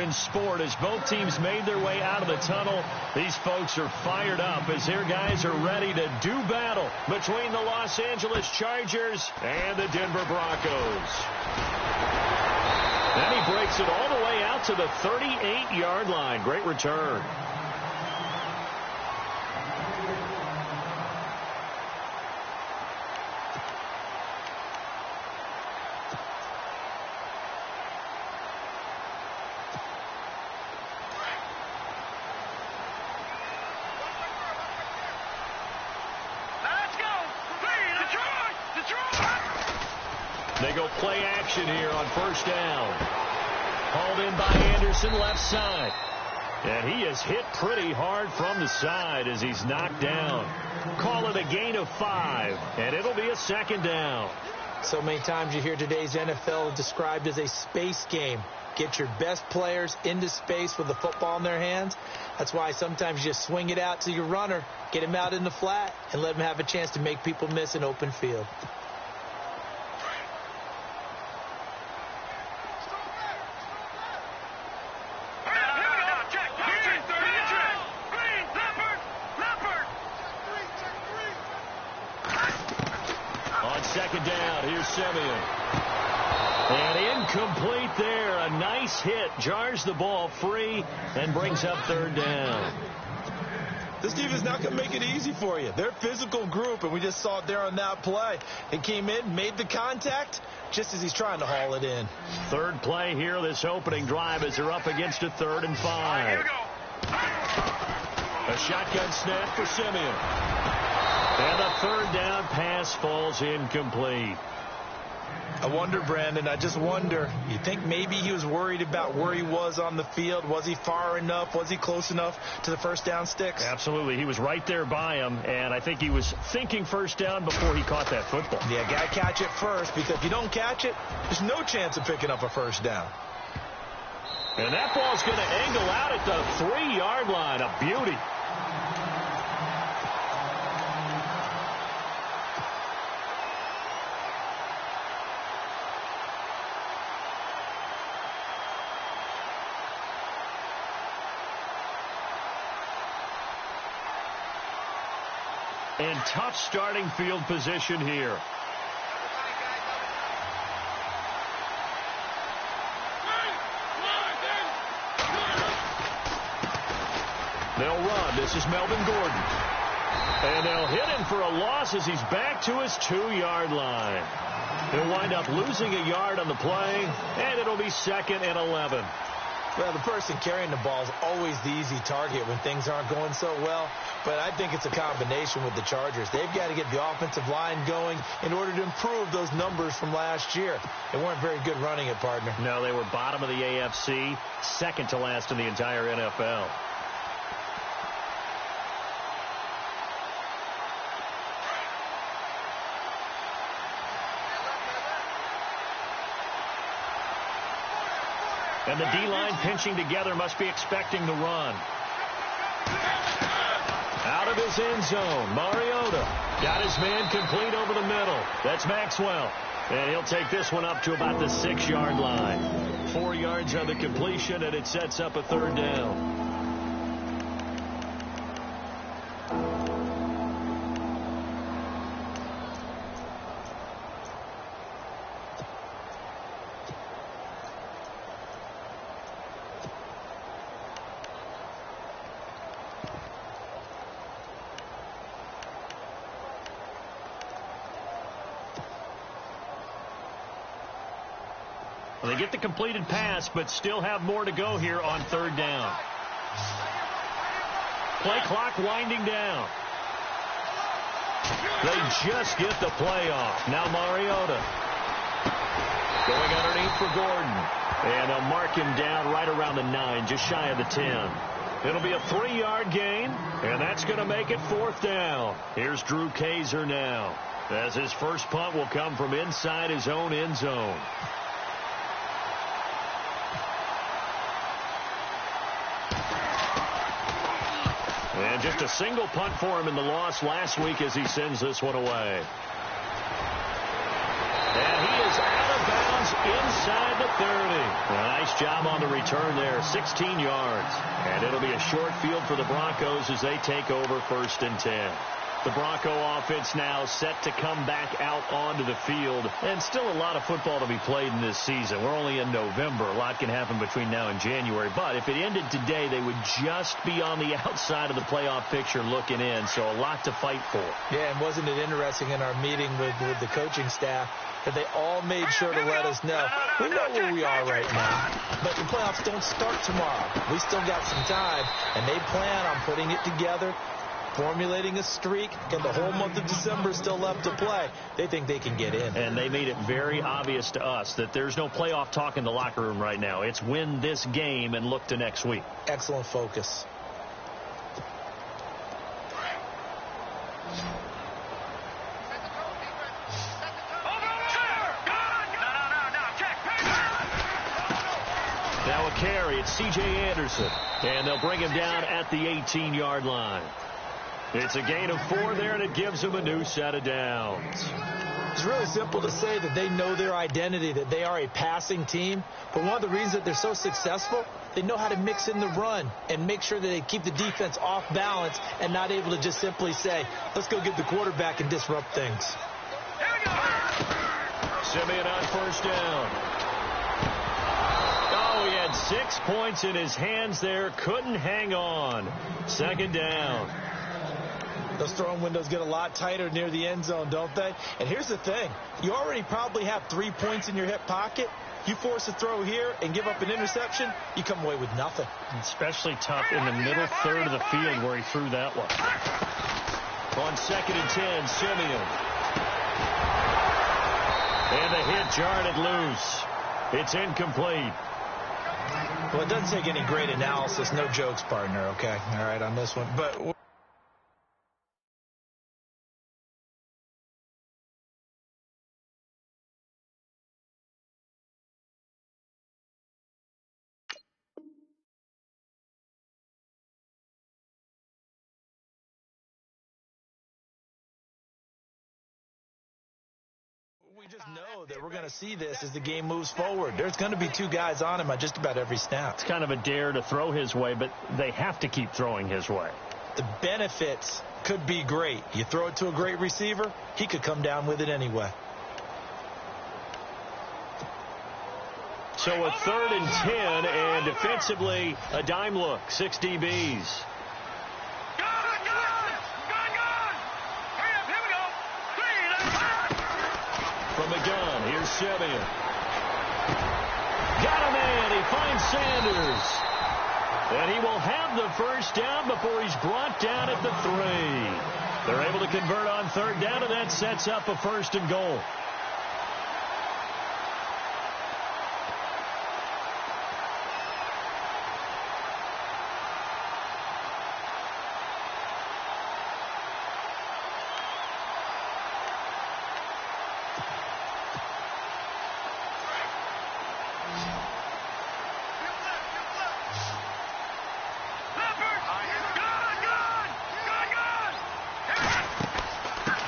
In sport, as both teams made their way out of the tunnel, these folks are fired up as their guys are ready to do battle between the Los Angeles Chargers and the Denver Broncos. And he breaks it all the way out to the 38-yard line. Great return. They go play action here on first down. Hauled in by Anderson, left side. And he is hit pretty hard from the side as he's knocked down. Call it a gain of 5, and it'll be a second down. So many times you hear today's NFL described as a space game. Get your best players into space with the football in their hands. That's why sometimes you just swing it out to your runner, get him out in the flat, and let him have a chance to make people miss an open field. Second down, here's Simeon. And incomplete there. A nice hit. Jars the ball free and brings up third down. This defense is not going to make it easy for you. They're a physical group, and we just saw it there on that play. He came in, made the contact, just as he's trying to haul it in. Third play here, this opening drive, as they're up against a 3rd and 5. Here we go. A shotgun snap for Simeon. And the third down pass falls incomplete. I wonder, Brandon, I just wonder, you think maybe he was worried about where he was on the field? Was he far enough? Was he close enough to the first down sticks? Absolutely. He was right there by him, and I think he was thinking first down before he caught that football. Yeah, got to catch it first, because if you don't catch it, there's no chance of picking up a first down. And that ball's going to angle out at the 3-yard line. A beauty. And tough starting field position here. They'll run. This is Melvin Gordon. And they'll hit him for a loss as he's back to his 2-yard line. He'll wind up losing a yard on the play, and it'll be 2nd and 11. Well, the person carrying the ball is always the easy target when things aren't going so well. But I think it's a combination with the Chargers. They've got to get the offensive line going in order to improve those numbers from last year. They weren't very good running it, partner. No, they were bottom of the AFC, second to last in the entire NFL. And the D-line pinching together, must be expecting the run. Out of his end zone, Mariota got his man complete over the middle. That's Maxwell. And he'll take this one up to about the 6-yard line. 4 yards on the completion, and it sets up a 3rd down. They get the completed pass, but still have more to go here on 3rd down. Play clock winding down. They just get the play off. Now Mariota going underneath for Gordon. And they'll mark him down right around the 9, just shy of the 10. It'll be a 3-yard gain, and that's going to make it 4th down. Here's Drew Kaiser now, as his first punt will come from inside his own end zone. And just a single punt for him in the loss last week as he sends this one away. And he is out of bounds inside the 30. Nice job on the return there, 16 yards. And it'll be a short field for the Broncos as they take over 1st and 10. The Bronco offense now set to come back out onto the field. And still a lot of football to be played in this season. We're only in November. A lot can happen between now and January. But if it ended today, they would just be on the outside of the playoff picture looking in. So a lot to fight for. Yeah, and wasn't it interesting in our meeting with the coaching staff that they all made sure to let us know, we know where we are right now, but the playoffs don't start tomorrow. We still got some time, and they plan on putting it together, formulating a streak, and the whole month of December is still left to play. They think they can get in. And they made it very obvious to us that there's no playoff talk in the locker room right now. It's win this game and look to next week. Excellent focus. Now a carry. It's C.J. Anderson. And they'll bring him down at the 18-yard line. It's a gain of 4 there, and it gives them a new set of downs. It's really simple to say that they know their identity, that they are a passing team. But one of the reasons that they're so successful, they know how to mix in the run and make sure that they keep the defense off balance and not able to just simply say, let's go get the quarterback and disrupt things. Simeon on 1st down. Oh, he had 6 points in his hands there. Couldn't hang on. 2nd down. Those throwing windows get a lot tighter near the end zone, don't they? And here's the thing. You already probably have 3 points in your hip pocket. You force a throw here and give up an interception, you come away with nothing. Especially tough in the middle third of the field where he threw that one. On 2nd and 10, Simeon. And the hit jarred it loose. It's incomplete. Well, it doesn't take any great analysis. No jokes, partner, okay? All right, on this one. But we just know that we're going to see this as the game moves forward. There's going to be 2 guys on him on just about every snap. It's kind of a dare to throw his way, but they have to keep throwing his way. The benefits could be great. You throw it to a great receiver, he could come down with it anyway. So a 3rd and 10, and defensively, a dime look. 6 DBs. From the gun, here's Simeon. Got a man. He finds Sanders. And he will have the 1st down before he's brought down at the 3. They're able to convert on 3rd down, and that sets up a 1st and goal.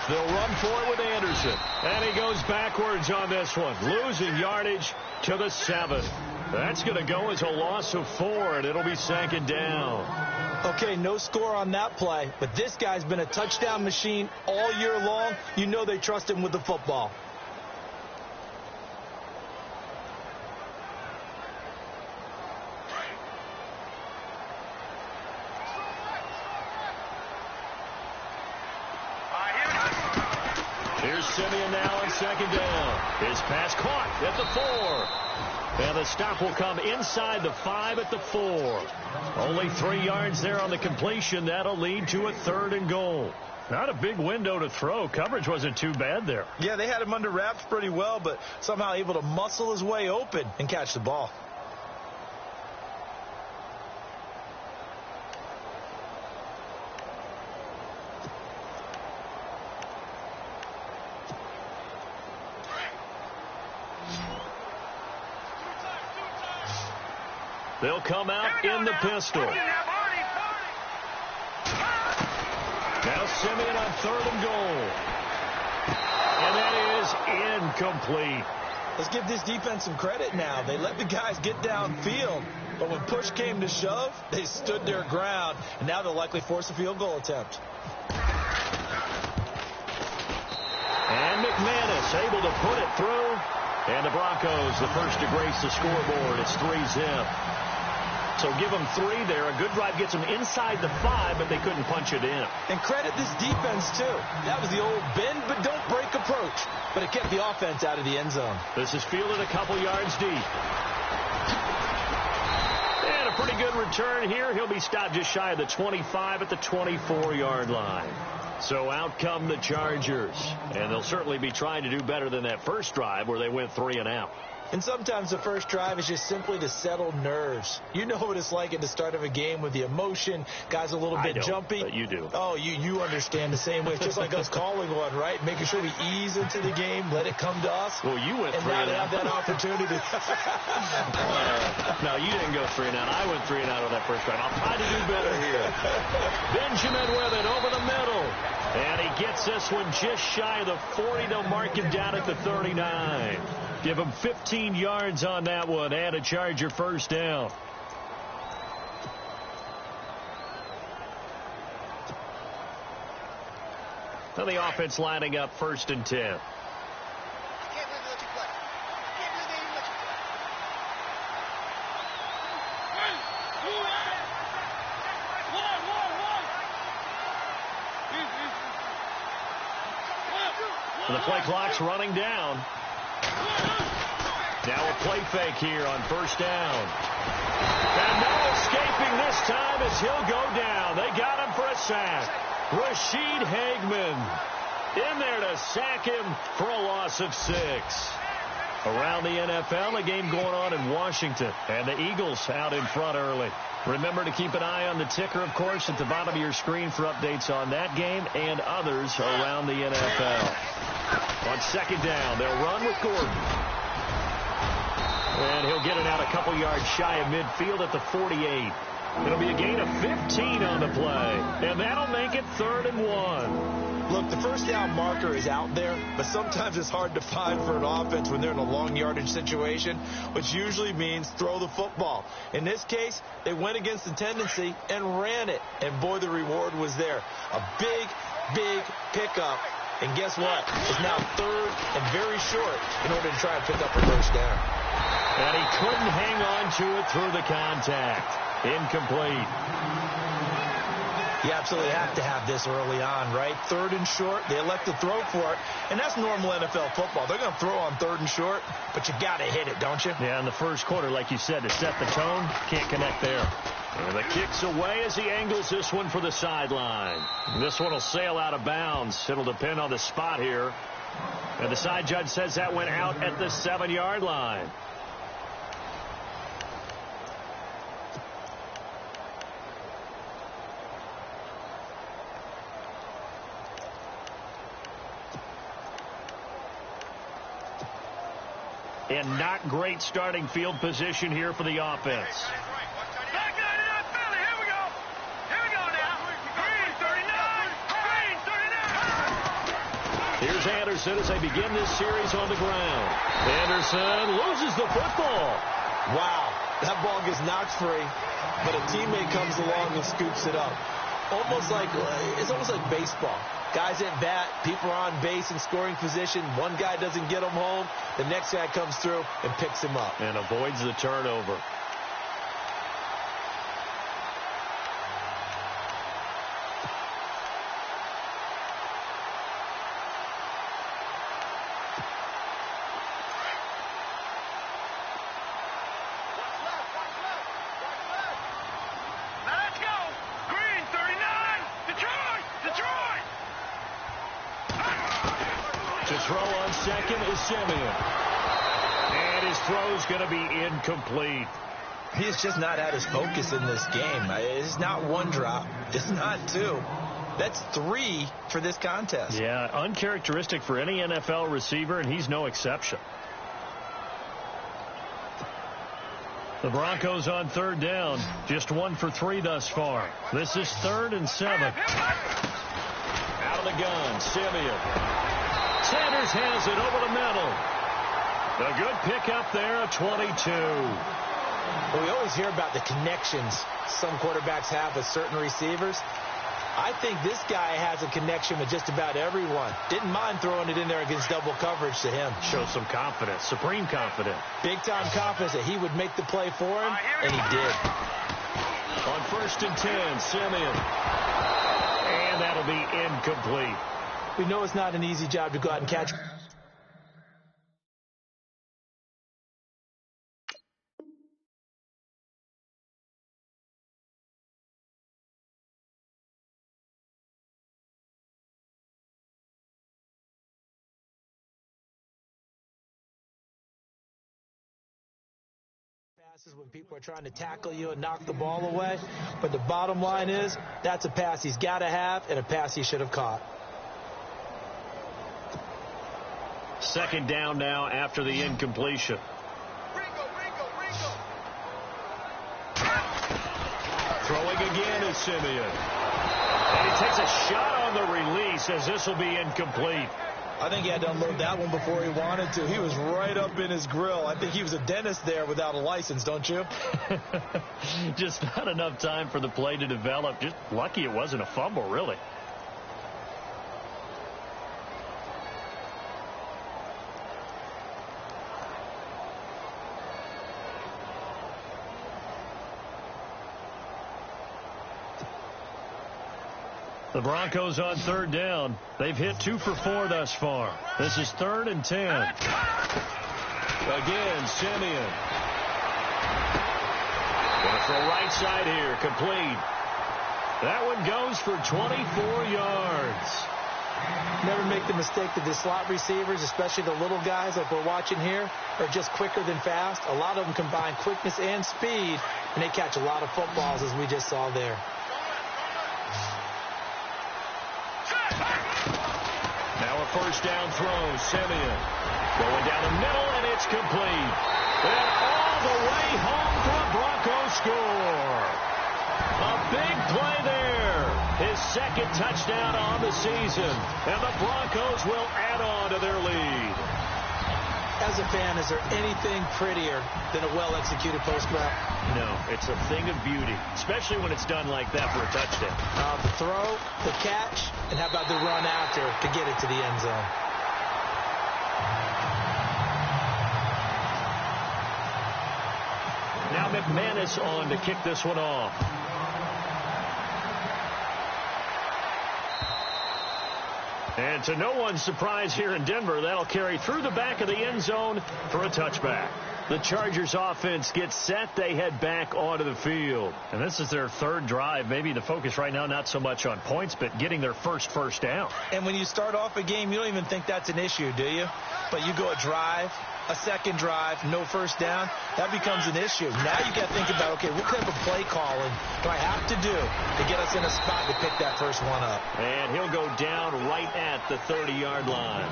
They'll run for it with Anderson. And he goes backwards on this one. Losing yardage to the 7. That's going to go as a loss of 4, and it'll be 2nd down. Okay, no score on that play, but this guy's been a touchdown machine all year long. You know they trust him with the football. Here's Simeon now on 2nd down. His pass caught at the 4. And the stop will come inside the 5 at the 4. Only 3 yards there on the completion. That'll lead to a 3rd and goal. Not a big window to throw. Coverage wasn't too bad there. Yeah, they had him under wraps pretty well, but somehow able to muscle his way open and catch the ball. They'll come out in the pistol. Now Simeon on 3rd and goal. And that is incomplete. Let's give this defense some credit now. They let the guys get downfield, but when push came to shove, they stood their ground, and now they'll likely force a field goal attempt. And McManus able to put it through. And the Broncos, the first to grace the scoreboard. It's 3-zip. So give them 3 there. A good drive gets them inside the 5, but they couldn't punch it in. And credit this defense, too. That was the old bend but don't break approach. But it kept the offense out of the end zone. This is fielded a couple yards deep. And a pretty good return here. He'll be stopped just shy of the 25 at the 24-yard line. So out come the Chargers. And they'll certainly be trying to do better than that first drive where they went 3 and out. And sometimes the first drive is just simply to settle nerves. You know what it's like at the start of a game with the emotion. Guys a little bit jumpy. But you do. Oh, you understand the same way. It's just like us calling one, right? Making sure we ease into the game, let it come to us. Well, you went 3 and out. And now have that opportunity. No, you didn't go 3 and out. I went 3 and out on that first drive. I'll try to do better here. Benjamin with it over the middle. And he gets this one just shy of the 40. They'll mark him down at the 39. Give him 15 yards on that one and a Charger first down. Now the offense lining up 1st and 10. The play clock's running down. Now a play fake here on 1st down. And no escaping this time as he'll go down. They got him for a sack. Rashid Hageman in there to sack him for a loss of 6. Around the NFL, a game going on in Washington. And the Eagles out in front early. Remember to keep an eye on the ticker, of course, at the bottom of your screen for updates on that game and others around the NFL. On 2nd down, they'll run with Gordon. And he'll get it out a couple yards shy of midfield at the 48. It'll be a gain of 15 on the play. And that'll make it 3rd and 1. Look, the first down marker is out there, but sometimes it's hard to find for an offense when they're in a long yardage situation, which usually means throw the football. In this case, they went against the tendency and ran it. And, boy, the reward was there. A big, big pickup. And guess what? It's now 3rd and very short in order to try and pick up a first down. And he couldn't hang on to it through the contact. Incomplete. You absolutely have to have this early on, right? 3rd and short. They elect to throw for it. And that's normal NFL football. They're going to throw on 3rd and short, but you got to hit it, don't you? Yeah, in the first quarter, like you said, to set the tone, can't connect there. And the kick's away as he angles this one for the sideline. This one will sail out of bounds. It'll depend on the spot here. And the side judge says that went out at the 7-yard line. And not great starting field position here for the offense. Here's Anderson as they begin this series on the ground. Anderson loses the football. Wow, that ball gets knocked free, but a teammate comes along and scoops it up. It's almost like baseball. Guys at bat, people are on base in scoring position. One guy doesn't get him home. The next guy comes through and picks him up. And avoids the turnover. Simeon. And his throw's going to be incomplete. He's just not at his focus in this game. It's not 1 drop. It's not 2. That's 3 for this contest. Yeah, uncharacteristic for any NFL receiver, and he's no exception. The Broncos on 3rd down. Just 1 for 3 thus far. This is 3rd and 7. Out of the gun, Simeon. Sanders has it over the middle. A good pickup there, a 22. Well, we always hear about the connections some quarterbacks have with certain receivers. I think this guy has a connection with just about everyone. Didn't mind throwing it in there against double coverage to him. Shows some confidence, supreme confidence. Big-time confidence that he would make the play for him, and he did. On 1st and 10, Simeon. And that'll be incomplete. We know it's not an easy job to go out and catch. When people are trying to tackle you and knock the ball away. But the bottom line is, that's a pass he's got to have and a pass he should have caught. 2nd down now after the incompletion. Throwing again is Simeon. And he takes a shot on the release as this will be incomplete. I think he had to unload that one before he wanted to. He was right up in his grill. I think he was a dentist there without a license, don't you? Just not enough time for the play to develop. Just lucky it wasn't a fumble, really. The Broncos on 3rd down. They've hit 2 for 4 thus far. This is 3rd and 10. Again, Simeon. Going to throw right side here. Complete. That one goes for 24 yards. Never make the mistake that the slot receivers, especially the little guys like we're watching here, are just quicker than fast. A lot of them combine quickness and speed, and they catch a lot of footballs, as we just saw there. Now a 1st down throw, Simeon. Going down the middle, and it's complete. And all the way home for a Broncos score. A big play there. His 2nd touchdown on the season. And the Broncos will add on to their lead. As a fan, is there anything prettier than a well-executed post route? No, it's a thing of beauty, especially when it's done like that for a touchdown. The throw, the catch, and how about the run after to get it to the end zone? Now McManus on to kick this one off. And to no one's surprise here in Denver, that'll carry through the back of the end zone for a touchback. The Chargers offense gets set. They head back onto the field. And this is their 3rd drive. Maybe the focus right now not so much on points, but getting their first down. And when you start off a game, you don't even think that's an issue, do you? But you go a drive, a 2nd drive, no 1st down, that becomes an issue. Now you got to think about, okay, what type of play calling do I have to do to get us in a spot to pick that first one up? And he'll go down right at the 30-yard line.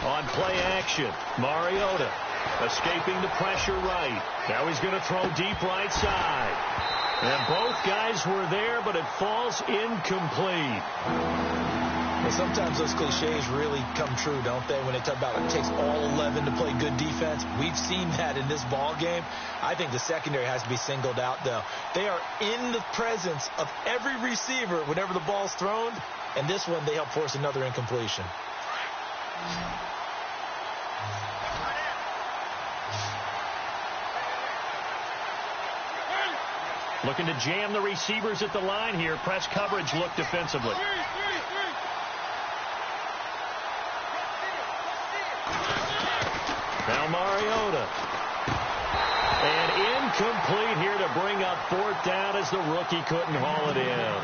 On play action, Mariota escaping the pressure right. Now he's going to throw deep right side. And both guys were there, but it falls incomplete. Well, sometimes those cliches really come true, don't they? When they talk about it takes all 11 to play good defense. We've seen that in this ball game. I think the secondary has to be singled out, though. They are in the presence of every receiver whenever the ball's thrown. And this one, they help force another incompletion. Looking to jam the receivers at the line here. Press coverage look defensively. Now Mariota. And incomplete here to bring up 4th down as the rookie couldn't haul it in.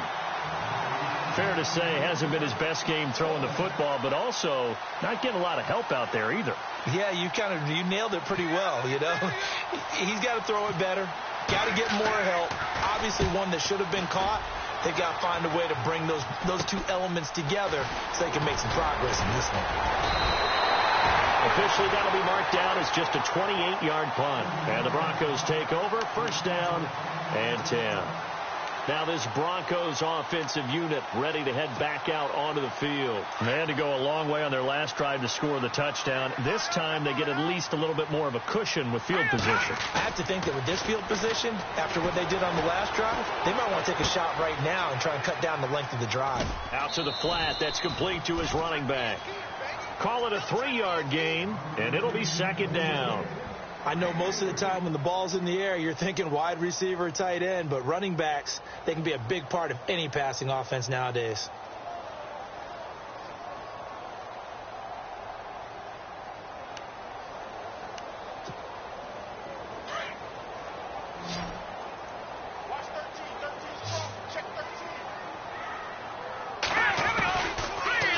Fair to say, hasn't been his best game throwing the football, but also not getting a lot of help out there either. Yeah, you nailed it pretty well, you know. He's got to throw it better. Got to get more help. Obviously one that should have been caught, They've got to find a way to bring those two elements together so they can make some progress in this one. Officially, that'll be marked down as just a 28-yard punt. And the Broncos take over, first down and 10. Now this Broncos offensive unit ready to head back out onto the field. They had to go a long way on their last drive to score the touchdown. This time they get at least a little bit more of a cushion with field position. I have to think that with this field position, after what they did on the last drive, they might want to take a shot right now and try and cut down the length of the drive. Out to the flat. That's complete to his running back. Call it a 3-yard gain, and it'll be second down. I know most of the time when the ball's in the air, you're thinking wide receiver, tight end, but running backs, they can be a big part of any passing offense nowadays.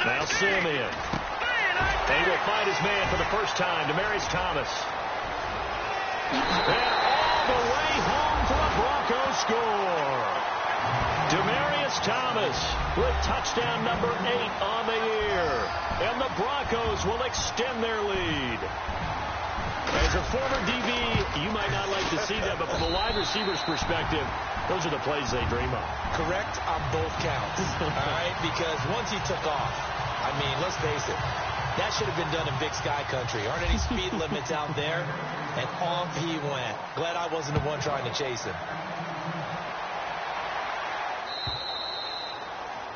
Now Simeon. He will find his man for the first time, Demaryius Thomas. And all the way home for the Broncos score. Demaryius Thomas with touchdown number 8 on the year. And the Broncos will extend their lead. As a former DB, you might not like to see that, but from a wide receiver's perspective, those are the plays they dream of. Correct on both counts, all right? Because once he took off, I mean, let's face it, that should have been done in Big Sky Country. Aren't any speed limits out there? And off he went. Glad I wasn't the one trying to chase him.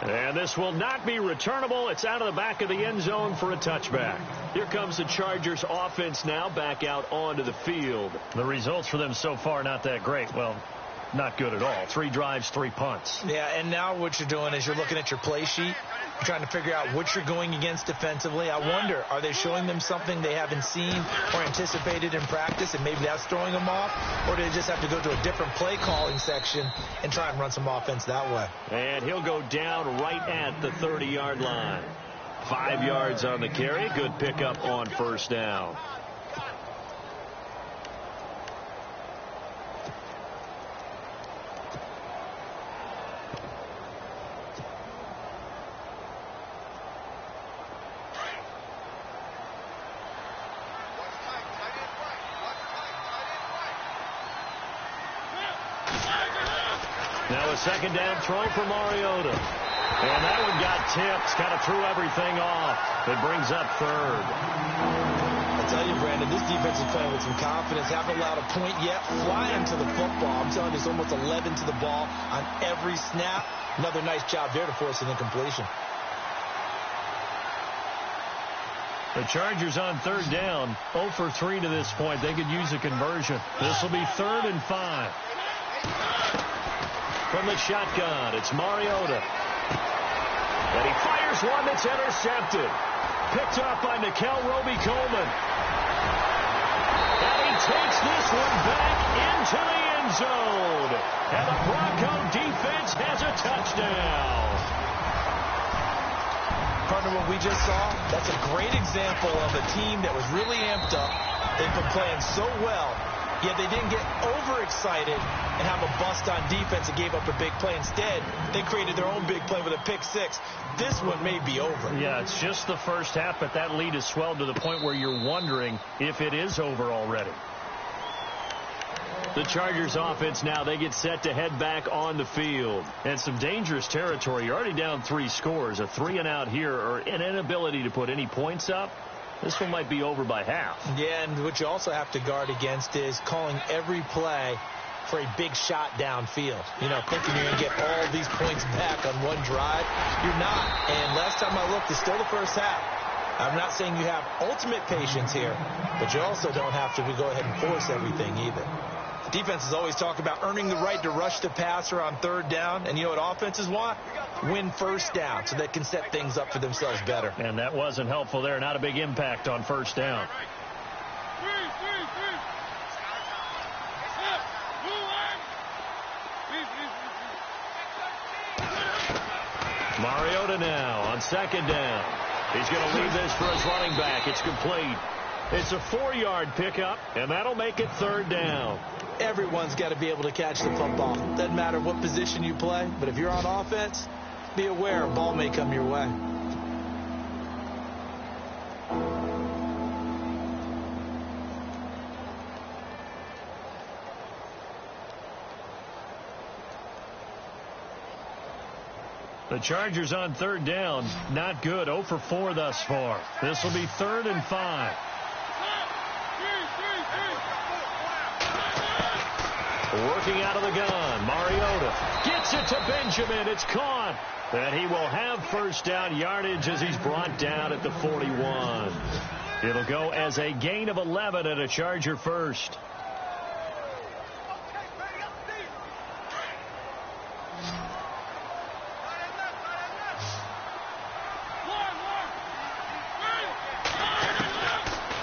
And this will not be returnable. It's out of the back of the end zone for a touchback. Here comes the Chargers offense now back out onto the field. The results for them so far not that great. Well, not good at all. 3 drives, 3 punts. Yeah, and now what you're doing is you're looking at your play sheet. You're trying to figure out what you're going against defensively. I wonder, are they showing them something they haven't seen or anticipated in practice, and maybe that's throwing them off? Or do they just have to go to a different play calling section and try and run some offense that way? And he'll go down right at the 30-yard line. 5 yards on the carry. Good pickup on first down. Now a second down throw for Mariota. And that one got tipped. Kind of threw everything off. It brings up third. I tell you, Brandon, this defense is playing with some confidence. Haven't allowed a point yet. Flying to the football. I'm telling you, it's almost 11 to the ball on every snap. Another nice job there to force an incompletion. The Chargers on third down, 0 for 3 to this point. They could use a conversion. This will be 3rd and 5. From the shotgun, it's Mariota. And he fires one that's intercepted. Picked off by Nickell Robey-Coleman. And he takes this one back into the end zone. And the Bronco defense has a touchdown. Partner, what we just saw, that's a great example of a team that was really amped up. They've been playing so well, yet they didn't get overexcited and have a bust on defense and gave up a big play. Instead, they created their own big play with a pick six. This one may be over. Yeah, it's just the first half, but that lead has swelled to the point where you're wondering if it is over already. The Chargers offense now, they get set to head back on the field. And some dangerous territory. You're already down 3 scores. A 3-and-out here, or an inability to put any points up. This one might be over by half. Yeah, and what you also have to guard against is calling every play for a big shot downfield. You know, thinking you're going to get all these points back on one drive. You're not. And last time I looked, it's still the first half. I'm not saying you have ultimate patience here, but you also don't have to go ahead and force everything either. Defenses always talk about earning the right to rush the passer on third down. And you know what offenses want? Win first down so they can set things up for themselves better. And that wasn't helpful there. Not a big impact on first down. Mariota now on second down. He's going to leave this for his running back. It's complete. It's a 4-yard pickup, and that'll make it 3rd down. Everyone's got to be able to catch the football. Doesn't matter what position you play, but if you're on offense, be aware a ball may come your way. The Chargers on 3rd down. Not good. 0 for 4 thus far. This will be 3rd and 5. Working out of the gun. Mariota gets it to Benjamin. It's caught. And he will have 1st down yardage as he's brought down at the 41. It'll go as a gain of 11 and a Charger first.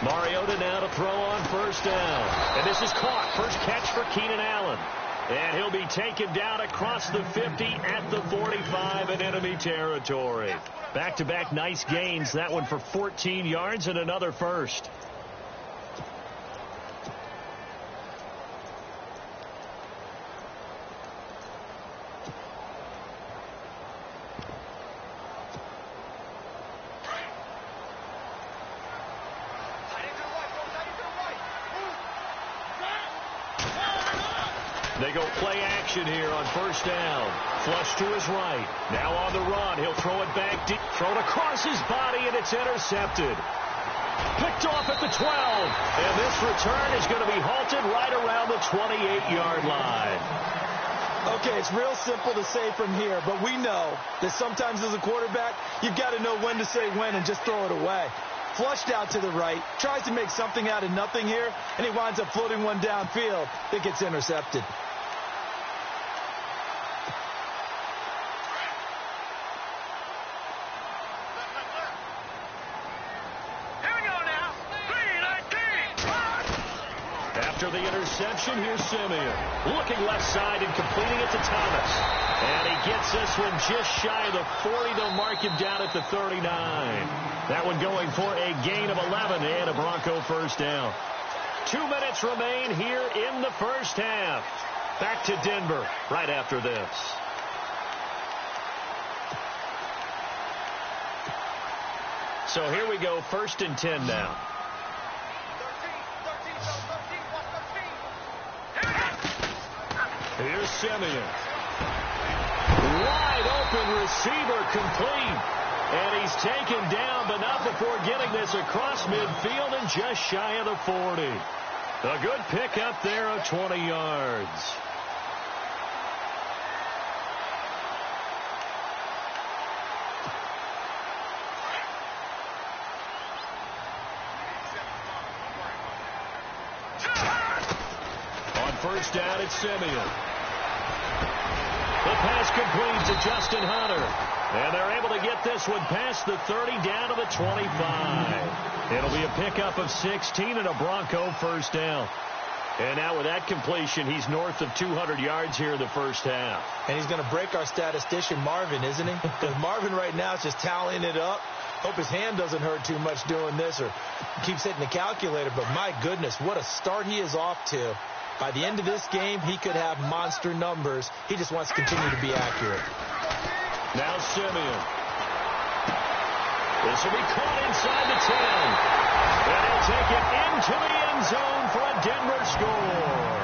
Mariota now to throw on 1st down. And this is caught. First catch for Keenan Allen. And he'll be taken down across the 50 at the 45 in enemy territory. Back-to-back nice gains. That one for 14 yards and another first. They go play action here on 1st down. Flush to his right. Now on the run. He'll throw it back deep. Thrown across his body, and it's intercepted. Picked off at the 12. And this return is going to be halted right around the 28-yard line. Okay, it's real simple to say from here, but we know that sometimes as a quarterback, you've got to know when to say when and just throw it away. Flushed out to the right, tries to make something out of nothing here, and he winds up floating one downfield that gets intercepted. After the interception, here's Simeon. Looking left side and completing it to Thomas. And he gets this one just shy of the 40. They'll mark him down at the 39. That one going for a gain of 11 and a Bronco 1st down. 2 minutes remain here in the 1st half. Back to Denver right after this. So here we go, 1st and 10 now. Here's Simeon. Wide open receiver complete. And he's taken down, but not before getting this across midfield and just shy of the 40. A good pickup there of 20 yards. On 1st down, it's Simeon. The pass complete to Justin Hunter. And they're able to get this one past the 30 down to the 25. It'll be a pickup of 16 and a Bronco 1st down. And now with that completion, he's north of 200 yards here in the 1st half. And he's going to break our statistician Marvin, isn't he? Because Marvin right now is just tallying it up. Hope his hand doesn't hurt too much doing this or keeps hitting the calculator. But my goodness, what a start he is off to. By the end of this game, he could have monster numbers. He just wants to continue to be accurate. Now Simeon. This will be caught inside the 10. And he'll take it into the end zone for a Denver score.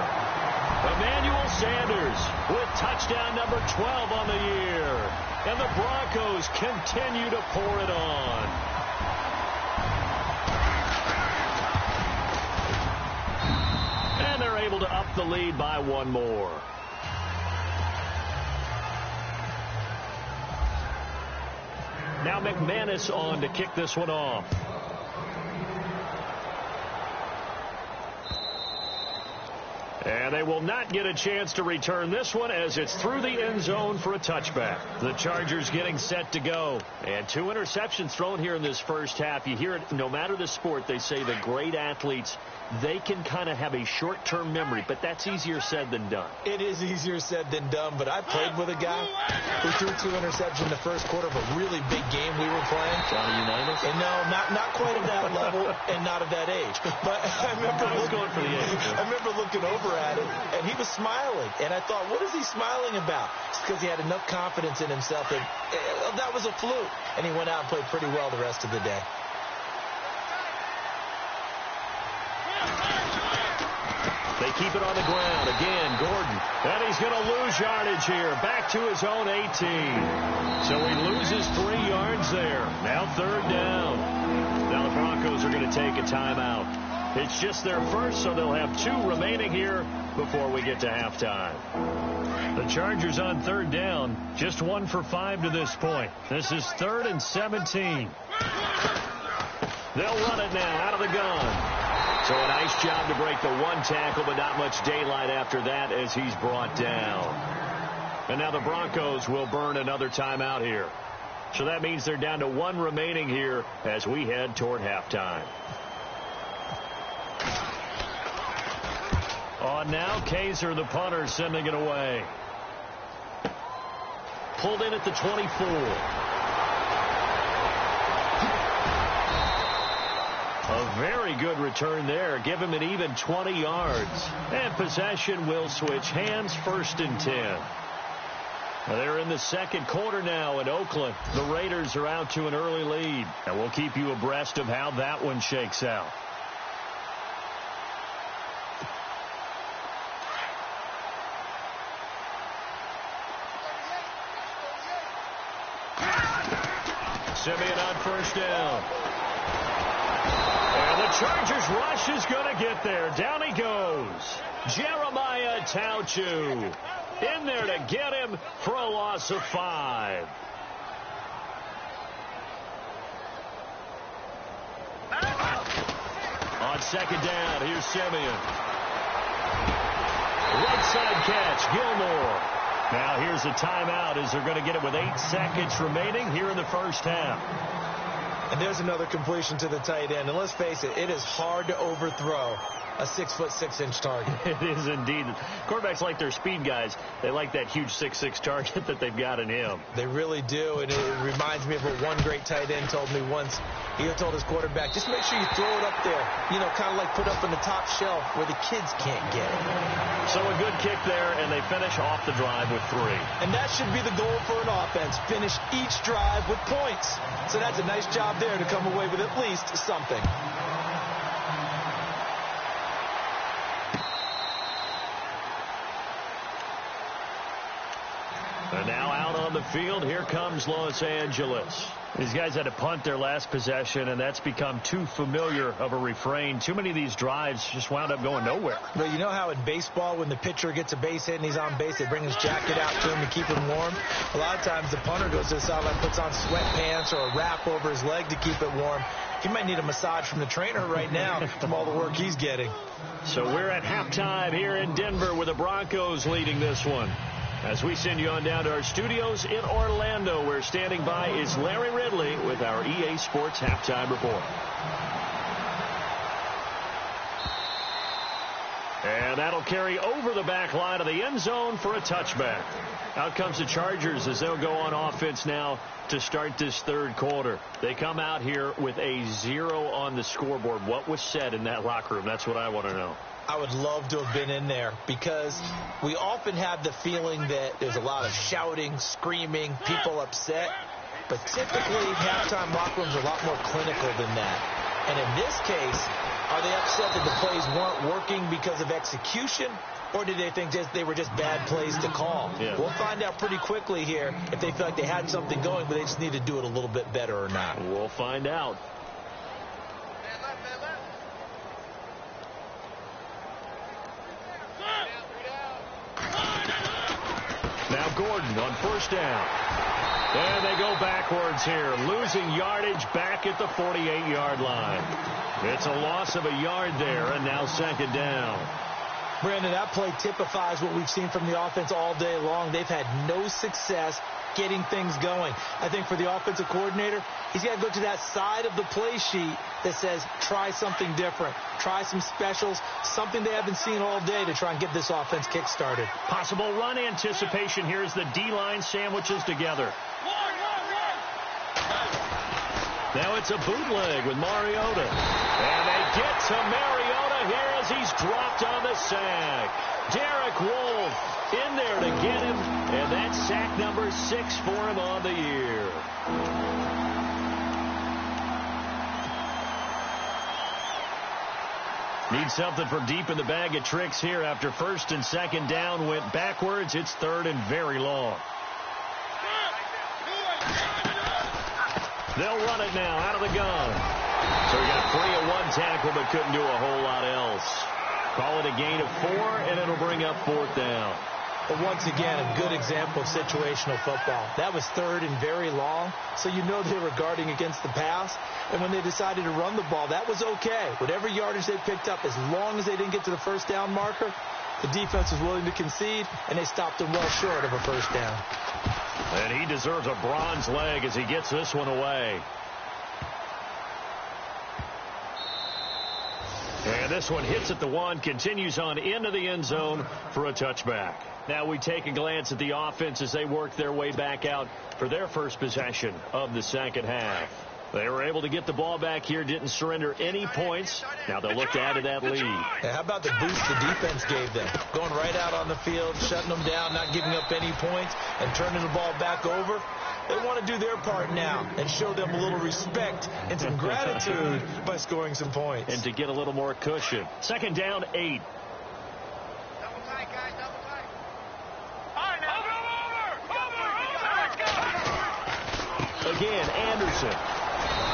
Emmanuel Sanders with touchdown number 12 on the year. And the Broncos continue to pour it on. And they're able to up the lead by one more. Now McManus on to kick this one off. And they will not get a chance to return this one as it's through the end zone for a touchback. The Chargers getting set to go. And 2 interceptions thrown here in this first half. You hear it no matter the sport. They say the great athletes, they can kind of have a short-term memory, but that's easier said than done. It is easier said than done, but I played with a guy who threw 2 interceptions in the first quarter of a really big game we were playing. Johnny Unitas? And no, not quite at that level and not at that age. But I remember looking over at him, and he was smiling. And I thought, what is he smiling about? It's because he had enough confidence in himself that that was a fluke. And he went out and played pretty well the rest of the day. They keep it on the ground. Again, Gordon. And he's going to lose yardage here. Back to his own 18. So he loses 3 yards there. Now 3rd down. Now the Broncos are going to take a timeout. It's just their first, so they'll have 2 remaining here before we get to halftime. The Chargers on 3rd down. Just 1 for 5 to this point. This is 3rd and 17. They'll run it now out of the gun. So a nice job to break the 1 tackle, but not much daylight after that as he's brought down. And now the Broncos will burn another timeout here. So that means they're down to 1 remaining here as we head toward halftime. On now, Kaiser, the punter, sending it away. Pulled in at the 24. A very good return there. Give him an even 20 yards. And possession will switch hands, 1st and 10. They're in the 2nd quarter now in Oakland. The Raiders are out to an early lead. And we'll keep you abreast of how that one shakes out. Simeon on 1st down. And the Chargers rush is going to get there. Down he goes. Jeremiah Tauchu in there to get him for a loss of 5. On 2nd down, here's Simeon. Right side catch, Gilmore. Now here's a timeout as they're going to get it with 8 seconds remaining here in the first half. And there's another completion to the tight end. And let's face it, it is hard to overthrow a 6'6" target. It is indeed. Quarterbacks like their speed guys. They like that huge 6'6" target that they've got in him. They really do, and it reminds me of what one great tight end told me once. He told his quarterback, just make sure you throw it up there, you know, kind of like put up on the top shelf where the kids can't get it. So a good kick there, and they finish off the drive with 3. And that should be the goal for an offense, finish each drive with points. So that's a nice job there to come away with at least something. And now out on the field, here comes Los Angeles. These guys had to punt their last possession, and that's become too familiar of a refrain. Too many of these drives just wound up going nowhere. But you know how in baseball, when the pitcher gets a base hit and he's on base, they bring his jacket out to him to keep him warm? A lot of times the punter goes to the sideline, puts on sweatpants or a wrap over his leg to keep it warm. He might need a massage from the trainer right now from all the work he's getting. So we're at halftime here in Denver with the Broncos leading this one. As we send you on down to our studios in Orlando, where standing by is Larry Ridley with our EA Sports Halftime Report. And that'll carry over the back line of the end zone for a touchback. Out comes the Chargers as they'll go on offense now to start this 3rd quarter. They come out here with a 0 on the scoreboard. What was said in that locker room? That's what I want to know. I would love to have been in there because we often have the feeling that there's a lot of shouting, screaming, people upset. But typically, halftime locker rooms are a lot more clinical than that. And in this case, are they upset that the plays weren't working because of execution? Or did they think they were just bad plays to call? Yeah. We'll find out pretty quickly here if they feel like they had something going, but they just need to do it a little bit better or not. We'll find out. Now Gordon on 1st down. And they go backwards here, losing yardage back at the 48-yard line. It's a loss of a yard there, and now 2nd down. Brandon, that play typifies what we've seen from the offense all day long. They've had no success getting things going. I think for the offensive coordinator, he's got to go to that side of the play sheet that says try something different, try some specials, something they haven't seen all day to try and get this offense kick-started. Possible run anticipation here as the D-line sandwiches together. Now it's a bootleg with Mariota. And they get to Mariota here as he's dropped on the sack. Derek Wolfe in there to get him, and that's sack number 6 for him on the year. Need something from deep in the bag of tricks here after first and second down went backwards. It's third and very long. They'll run it now out of the gun. So he got free of one tackle but couldn't do a whole lot else. Call it a gain of 4, and it'll bring up 4th down. But once again, a good example of situational football. That was third and very long, so you know they were guarding against the pass. And when they decided to run the ball, that was okay. Whatever yardage they picked up, as long as they didn't get to the first down marker, the defense was willing to concede, and they stopped them well short of a first down. And he deserves a bronze leg as he gets this one away. And this one hits at the 1, continues on into the end zone for a touchback. Now we take a glance at the offense as they work their way back out for their first possession of the second half. They were able to get the ball back here, didn't surrender any points. Now they'll look to add to that lead. Yeah, how about the boost the defense gave them? Going right out on the field, shutting them down, not giving up any points, and turning the ball back over. They want to do their part now and show them a little respect and some gratitude by scoring some points. And to get a little more cushion. Second down, 8. Double tight, guys, double tight. Again, Anderson.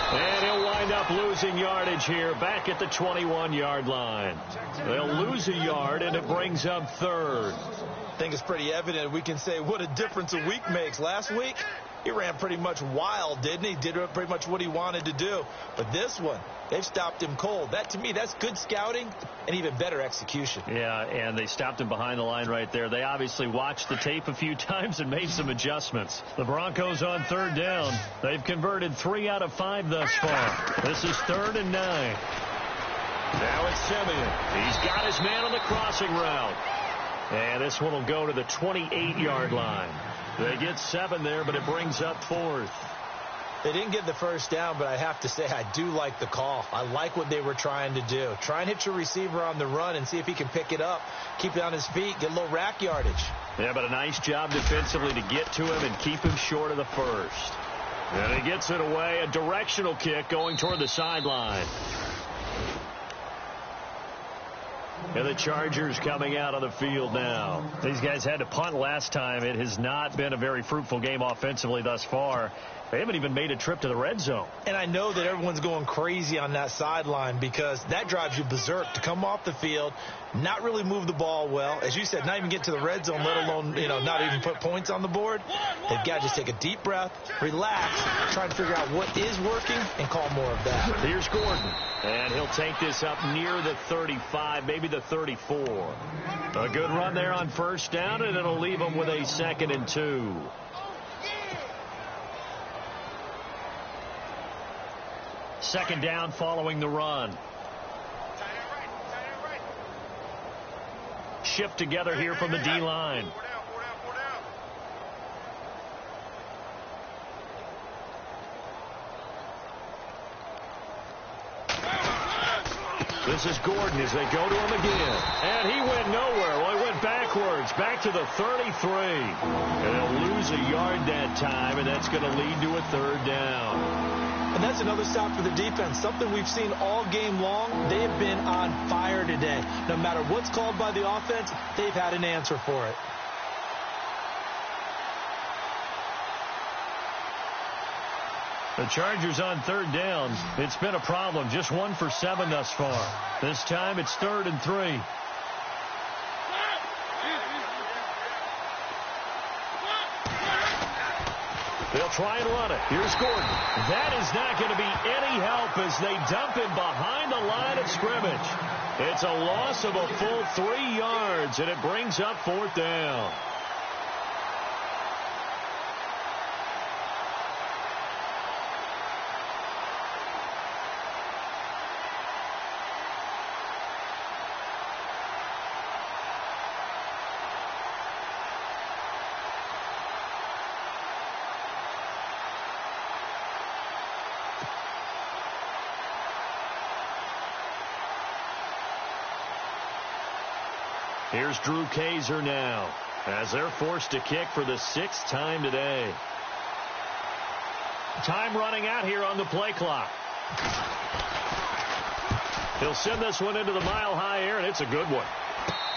And he'll wind up losing yardage here back at the 21-yard line. They'll lose a yard, and it brings up third. I think it's pretty evident. We can say what a difference a week makes. Last week, he ran pretty much wild, didn't he? Did pretty much what he wanted to do. But this one, they've stopped him cold. That, to me, that's good scouting and even better execution. Yeah, and they stopped him behind the line right there. They obviously watched the tape a few times and made some adjustments. The Broncos on third down. They've converted 3 out of 5 thus far. This is 3rd and 9. Now it's Simeon. He's got his man on the crossing route. And this one will go to the 28-yard line. They get 7 there, but it brings up 4th. They didn't get the first down, but I have to say I do like the call. I like what they were trying to do. Try and hit your receiver on the run and see if he can pick it up, keep it on his feet, get a little rack yardage. Yeah, but a nice job defensively to get to him and keep him short of the first. And he gets it away, a directional kick going toward the sideline. And the Chargers coming out on the field now. These guys had to punt last time. It has not been a very fruitful game offensively thus far. They haven't even made a trip to the red zone. And I know that everyone's going crazy on that sideline because that drives you berserk to come off the field, not really move the ball well. As you said, not even get to the red zone, let alone, not even put points on the board. They've got to just take a deep breath, relax, try to figure out what is working, and call more of that. Here's Gordon. And he'll take this up near the 35, maybe the 34. A good run there on first down, and it'll leave them with a 2nd and 2. Second down following the run. Shift together here from the D-line. This is Gordon as they go to him again. And he went nowhere. Well, he went backwards, back to the 33. And they'll lose a yard that time, and that's going to lead to a 3rd down. And that's another stop for the defense. Something we've seen all game long. They have been on fire today. No matter what's called by the offense, they've had an answer for it. The Chargers on 3rd down. It's been a problem. Just 1 for 7 thus far. This time it's 3rd and 3. They'll try and run it. Here's Gordon. That is not going to be any help as they dump him behind the line of scrimmage. It's a loss of a full 3 yards, and it brings up 4th down. Here's Drew Kaiser now as they're forced to kick for the 6th time today. Time running out here on the play clock. He'll send this one into the mile-high air, and it's a good one.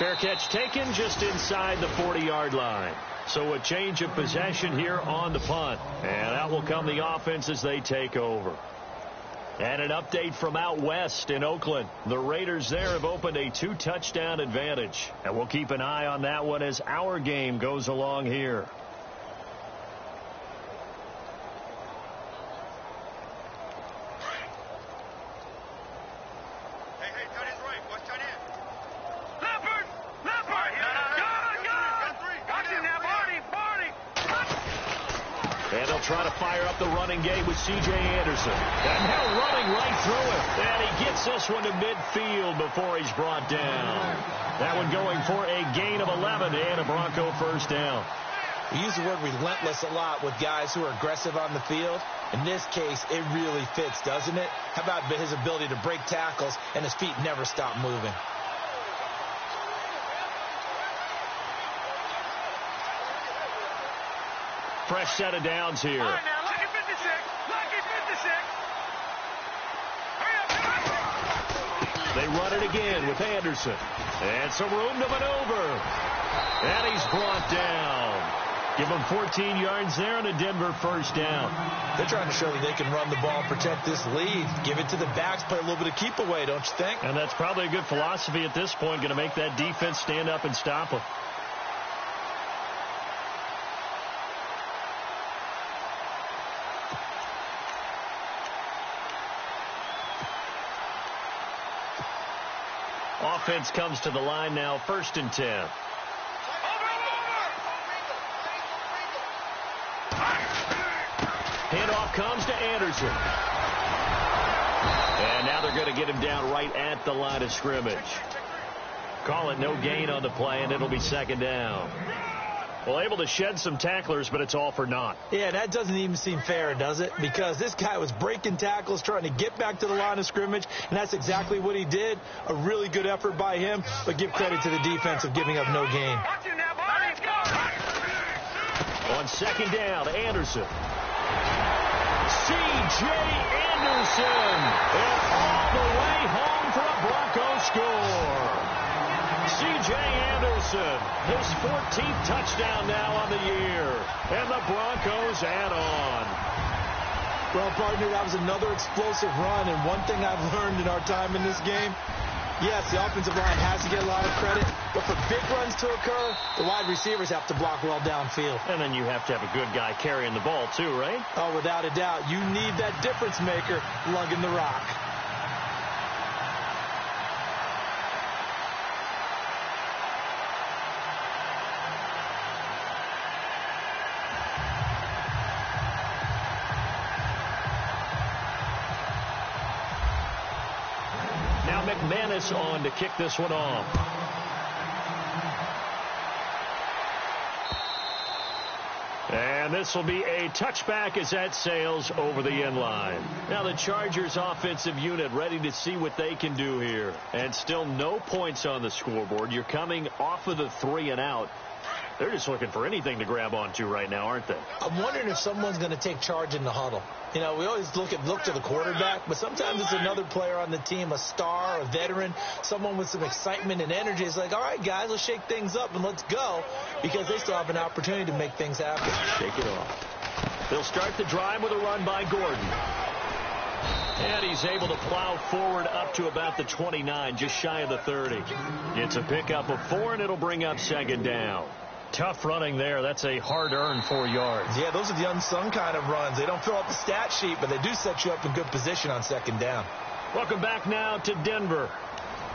Fair catch taken just inside the 40-yard line. So a change of possession here on the punt. And out will come the offense as they take over. And an update from out west in Oakland. The Raiders there have opened a 2-touchdown advantage. And we'll keep an eye on that one as our game goes along here. Try to fire up the running game with C.J. Anderson. And now running right through it. And he gets this one to midfield before he's brought down. That one going for a gain of 11 and a Bronco first down. We use the word relentless a lot with guys who are aggressive on the field. In this case, it really fits, doesn't it? How about his ability to break tackles and his feet never stop moving? Fresh set of downs here. All right, now, lucky 56. Lucky 56. They run it again with Anderson. And some room to maneuver. And he's brought down. Give him 14 yards there and a Denver first down. They're trying to show that they can run the ball and protect this lead. Give it to the backs, play a little bit of keep away, don't you think? And that's probably a good philosophy at this point. Going to make that defense stand up and stop them. Offense comes to the line now, 1st and 10. Handoff comes to Anderson. And now they're going to get him down right at the line of scrimmage. Call it no gain on the play, and it'll be 2nd down. Well, able to shed some tacklers, but it's all for naught. Yeah, that doesn't even seem fair, does it? Because this guy was breaking tackles, trying to get back to the line of scrimmage, and that's exactly what he did. A really good effort by him, but give credit to the defense of giving up no gain. On 2nd down, Anderson. C.J. Anderson. And all the way home for a Bronco score. C.J. Anderson, his 14th touchdown now on the year. And the Broncos add on. Well, partner, that was another explosive run. And one thing I've learned in our time in this game, yes, the offensive line has to get a lot of credit. But for big runs to occur, the wide receivers have to block well downfield. And then you have to have a good guy carrying the ball too, right? Oh, without a doubt. You need that difference maker lugging the rock. McManus on to kick this one off. And this will be a touchback as that sails over the end line. Now the Chargers offensive unit ready to see what they can do here. And still no points on the scoreboard. You're coming off of the 3 and out. They're just looking for anything to grab onto right now, aren't they? I'm wondering if someone's going to take charge in the huddle. You know, we always look to the quarterback, but sometimes it's another player on the team, a star, a veteran, someone with some excitement and energy. It's like, all right, guys, let's shake things up and let's go, because they still have an opportunity to make things happen. Shake it off. They'll start the drive with a run by Gordon. And he's able to plow forward up to about the 29, just shy of the 30. It's a pickup of 4, and it'll bring up 2nd down. Tough running there. That's a hard-earned 4 yards. Yeah, those are the unsung kind of runs. They don't fill out the stat sheet, but they do set you up in good position on second down. Welcome back now to Denver.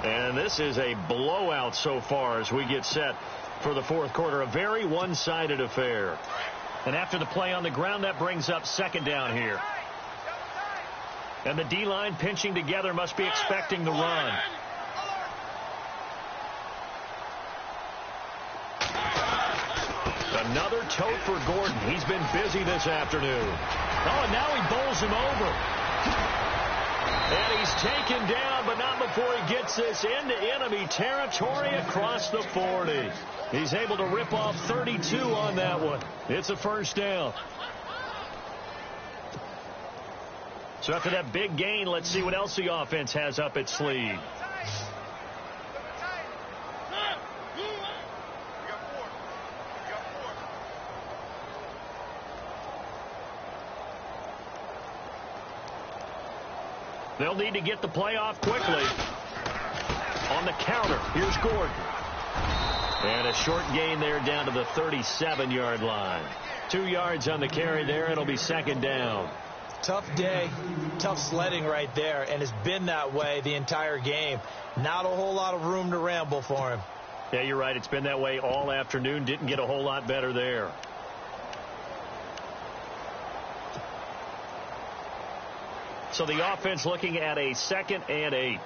And this is a blowout so far as we get set for the fourth quarter. A very one-sided affair. And after the play on the ground, that brings up second down here. And the D-line pinching together must be expecting the run. Another tote for Gordon. He's been busy this afternoon. Oh, and now he bowls him over. And he's taken down, but not before he gets this into enemy territory across the 40. He's able to rip off 32 on that one. It's a first down. So after that big gain, let's see what else the offense has up its sleeve. They'll need to get the play off quickly. On the counter, here's Gordon. And a short gain there down to the 37-yard line. 2 yards on the carry there. It'll be second down. Tough day, tough sledding right there, and it's been that way the entire game. Not a whole lot of room to ramble for him. Yeah, you're right. It's been that way all afternoon. Didn't get a whole lot better there. So the offense looking at a 2nd and 8.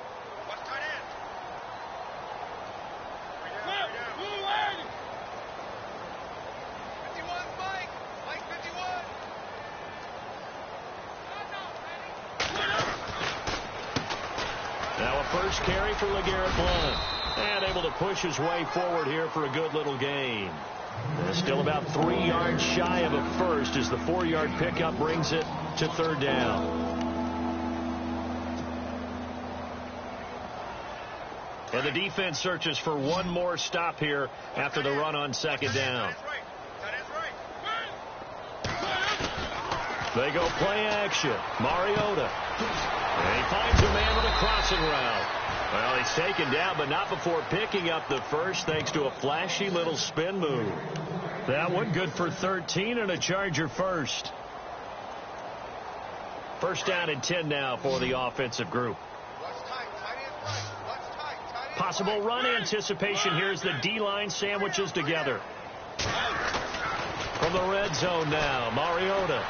Now a first carry for LeGarrette Blount. And able to push his way forward here for a good little gain. Still about 3 yards shy of a first as the 4-yard pickup brings it to third down. And the defense searches for one more stop here after the run on second down. They go play action. Mariota. And he finds a man with a crossing route. Well, he's taken down, but not before picking up the first thanks to a flashy little spin move. That one good for 13 and a Charger first. First down and 10 now for the offensive group. Possible run anticipation here as the D-line sandwiches together. From the red zone now, Mariota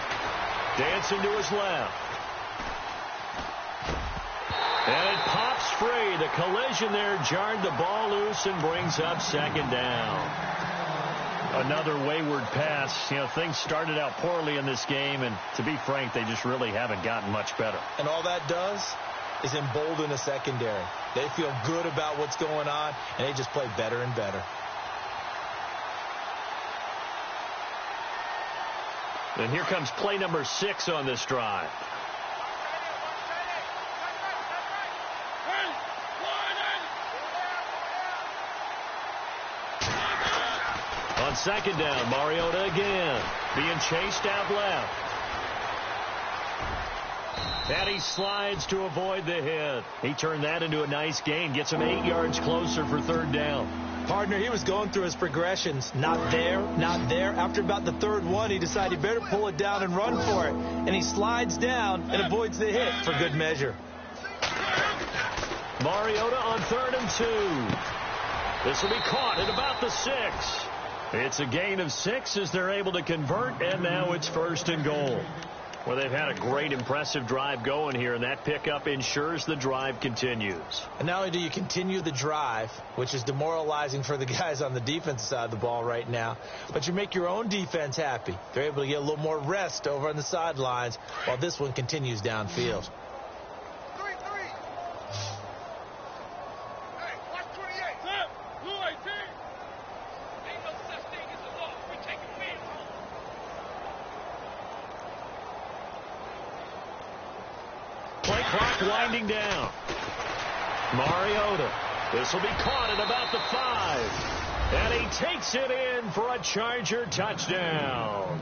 dancing to his left. And it pops free. The collision there jarred the ball loose and brings up second down. Another wayward pass. You know, things started out poorly in this game, and to be frank, they just really haven't gotten much better. And all that does is embolden the secondary. They feel good about what's going on, and they just play better and better. And here comes play number 6 on this drive. On second down, Mariota again, being chased out left. And he slides to avoid the hit. He turned that into a nice gain. Gets him 8 yards closer for third down. Partner, he was going through his progressions. Not there, not there. After about the third one, he decided he better pull it down and run for it. And he slides down and avoids the hit for good measure. Mariota on 3rd and 2. This will be caught at about the 6. It's a gain of 6 as they're able to convert, and now it's 1st and goal. Well, they've had a great, impressive drive going here, and that pickup ensures the drive continues. And not only do you continue the drive, which is demoralizing for the guys on the defensive side of the ball right now, but you make your own defense happy. They're able to get a little more rest over on the sidelines while this one continues downfield. Winding down. Mariota. This will be caught at about the 5. And he takes it in for a Charger touchdown.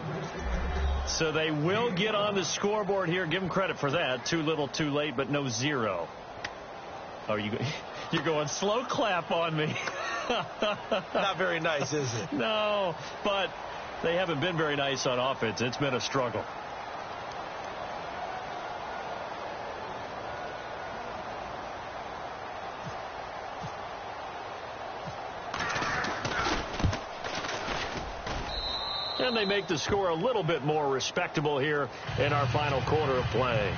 So they will get on the scoreboard here. Give them credit for that. Too little, too late, but no 0. Oh, you're going slow clap on me. Not very nice, is it? No, but they haven't been very nice on offense. It's been a struggle. And they make the score a little bit more respectable here in our final quarter of play.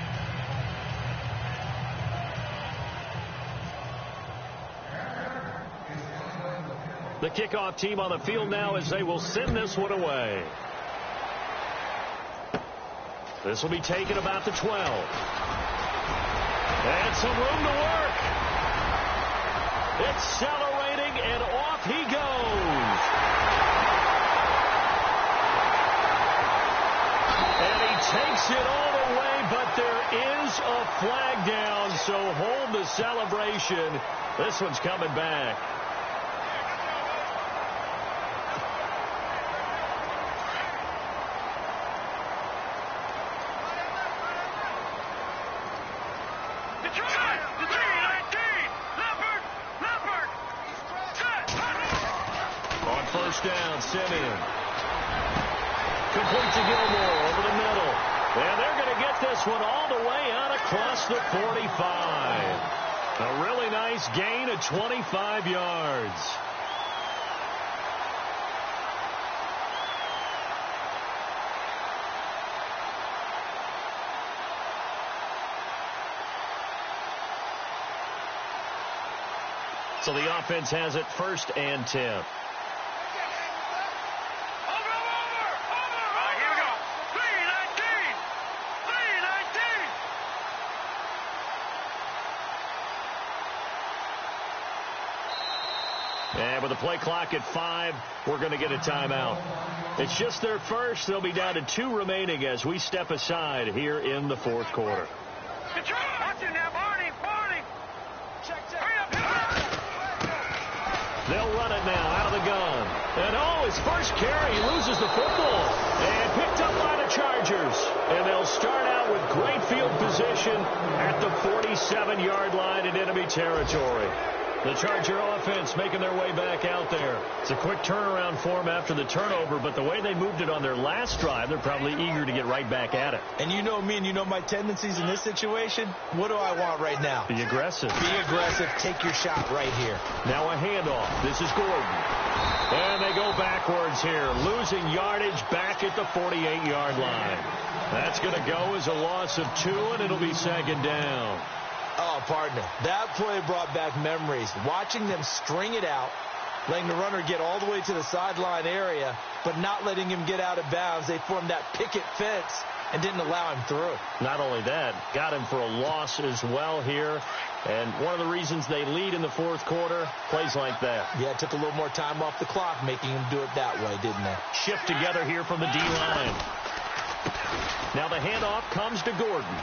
The kickoff team on the field now as they will send this one away. This will be taken about the 12. And some room to work. Accelerating, and off he goes. And he takes it all the way, but there is a flag down, so hold the celebration. This one's coming back. On first down, Simeon. Complete to Gilmore over the middle. And they're going to get this one all the way out across the 45. A really nice gain of 25 yards. So the offense has it 1st and 10. And with the play clock at 5, we're going to get a timeout. It's just their first. They'll be down to 2 remaining as we step aside here in the 4th quarter. They'll run it now out of the gun. And his first carry, he loses the football. And picked up by the Chargers. And they'll start out with great field position at the 47-yard line in enemy territory. The Charger offense making their way back out there. It's a quick turnaround for them after the turnover, but the way they moved it on their last drive, they're probably eager to get right back at it. And you know me and you know my tendencies in this situation. What do I want right now? Be aggressive. Be aggressive. Take your shot right here. Now a handoff. This is Gordon. And they go backwards here, losing yardage back at the 48-yard line. That's going to go as a loss of 2, and it'll be 2nd down. Oh, partner, that play brought back memories. Watching them string it out, letting the runner get all the way to the sideline area, but not letting him get out of bounds. They formed that picket fence and didn't allow him through. Not only that, got him for a loss as well here. And one of the reasons they lead in the 4th quarter, plays like that. Yeah, it took a little more time off the clock, making him do it that way, didn't they? Shift together here from the D-line. Now the handoff comes to Gordon.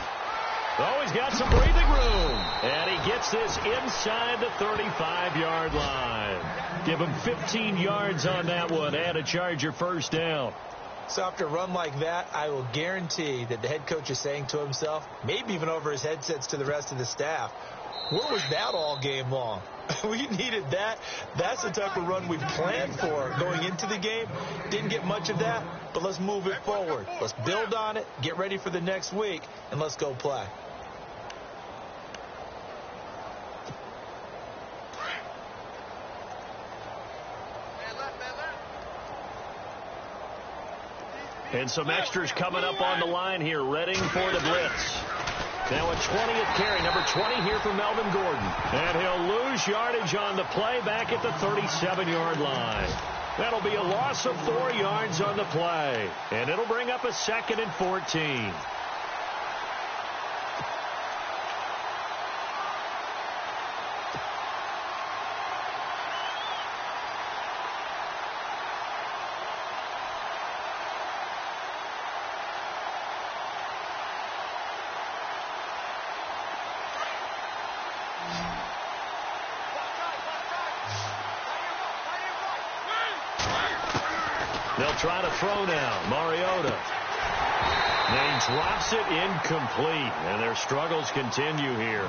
Oh, he's got some breathing room. And he gets this inside the 35-yard line. Give him 15 yards on that one and a Charger first down. So after a run like that, I will guarantee that the head coach is saying to himself, maybe even over his headsets to the rest of the staff, where was that all game long? We needed that. That's the type of run we planned for going into the game. Didn't get much of that, but let's move it forward. Let's build on it, get ready for the next week, and let's go play. And some extras coming up on the line here, Reading for the blitz. Now a 20th carry, number 20 here for Melvin Gordon. And he'll lose yardage on the play back at the 37-yard line. That'll be a loss of 4 yards on the play. And it'll bring up a 2nd and 14. They'll try to throw now. Mariota. And he drops it incomplete. And their struggles continue here.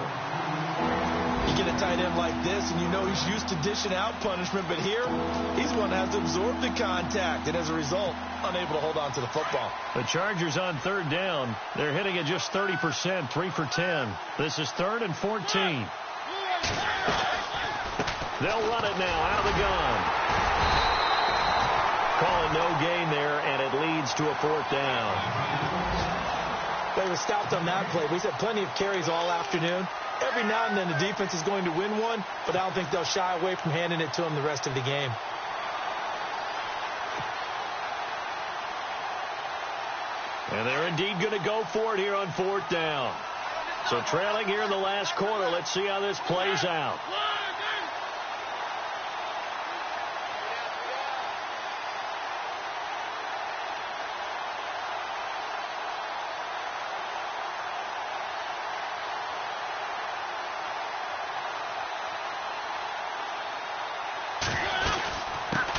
You get a tight end like this, and you know he's used to dishing out punishment, but here, he's one that has to absorb the contact, and as a result, unable to hold on to the football. The Chargers on third down. They're hitting at just 30%, 3 for 10. This is 3rd and 14. They'll run it now out of the gun. Call it no gain there, and it leads to a 4th down. They were stopped on that play. We've had plenty of carries all afternoon. Every now and then the defense is going to win one, but I don't think they'll shy away from handing it to them the rest of the game. And they're indeed going to go for it here on 4th down. So trailing here in the last quarter. Let's see how this plays out.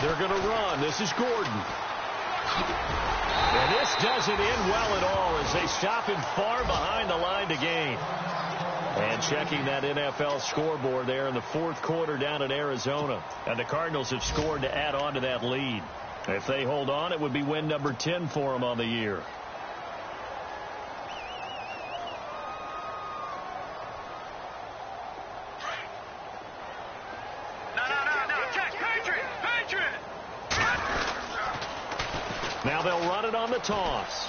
They're going to run. This is Gordon. And this doesn't end well at all as they stop him far behind the line to gain. And checking that NFL scoreboard there in the 4th quarter down in Arizona. And the Cardinals have scored to add on to that lead. If they hold on, it would be win number 10 for them on the year. Now they'll run it on the toss.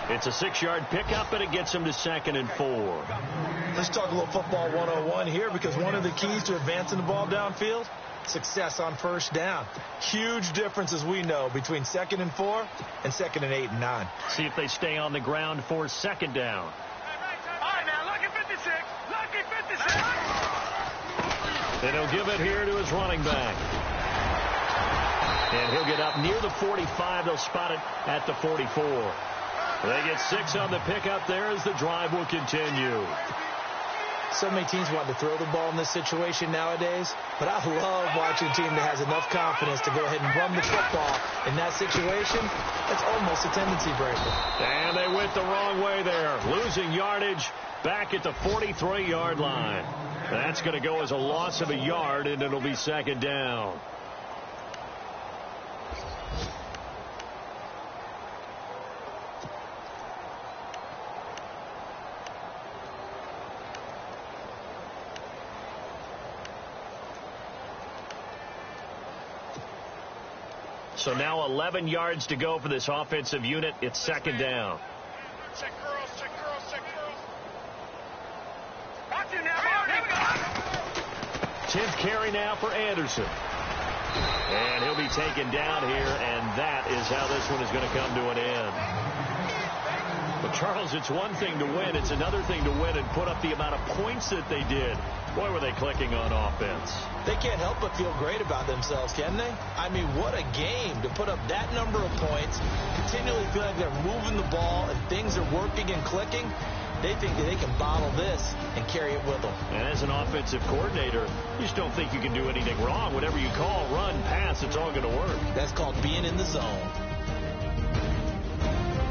It's a 6-yard pickup, and it gets them to 2nd and 4. Let's talk a little football 101 here, because one of the keys to advancing the ball downfield, success on 1st down. Huge difference, as we know, between 2nd and 4 and 2nd and 8 and 9. See if they stay on the ground for 2nd down. All right, now, lucky 56. Lucky 56. And he'll give it here to his running back. And he'll get up near the 45. They'll spot it at the 44. They get 6 on the pickup there as the drive will continue. So many teams want to throw the ball in this situation nowadays, but I love watching a team that has enough confidence to go ahead and run the football. In that situation, that's almost a tendency breaker. And they went the wrong way there, losing yardage back at the 43-yard line. That's going to go as a loss of a yard, and it'll be 2nd down. So now 11 yards to go for this offensive unit. It's 2nd down. Check girls, check girls, check girls. Watch it now, 10th carry now for Anderson. And he'll be taken down here, and that is how this one is going to come to an end. But, Charles, it's one thing to win. It's another thing to win and put up the amount of points that they did. Boy, were they clicking on offense. They can't help but feel great about themselves, can they? I mean, what a game to put up that number of points, continually feel like they're moving the ball and things are working and clicking. They think that they can bottle this and carry it with them. And as an offensive coordinator, you just don't think you can do anything wrong. Whatever you call, run, pass, it's all going to work. That's called being in the zone.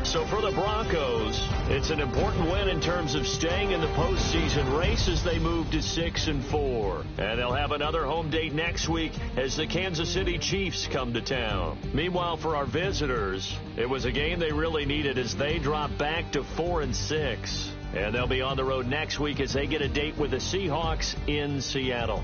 So for the Broncos, it's an important win in terms of staying in the postseason race as they move to 6 and 4. And they'll have another home date next week as the Kansas City Chiefs come to town. Meanwhile, for our visitors, it was a game they really needed as they drop back to 4 and 6. And they'll be on the road next week as they get a date with the Seahawks in Seattle.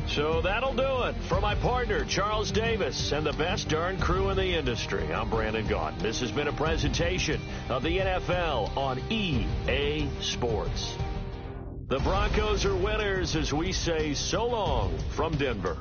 So that'll do it. For my partner, Charles Davis, and the best darn crew in the industry, I'm Brandon Gaudin. This has been a presentation of the NFL on EA Sports. The Broncos are winners as we say so long from Denver.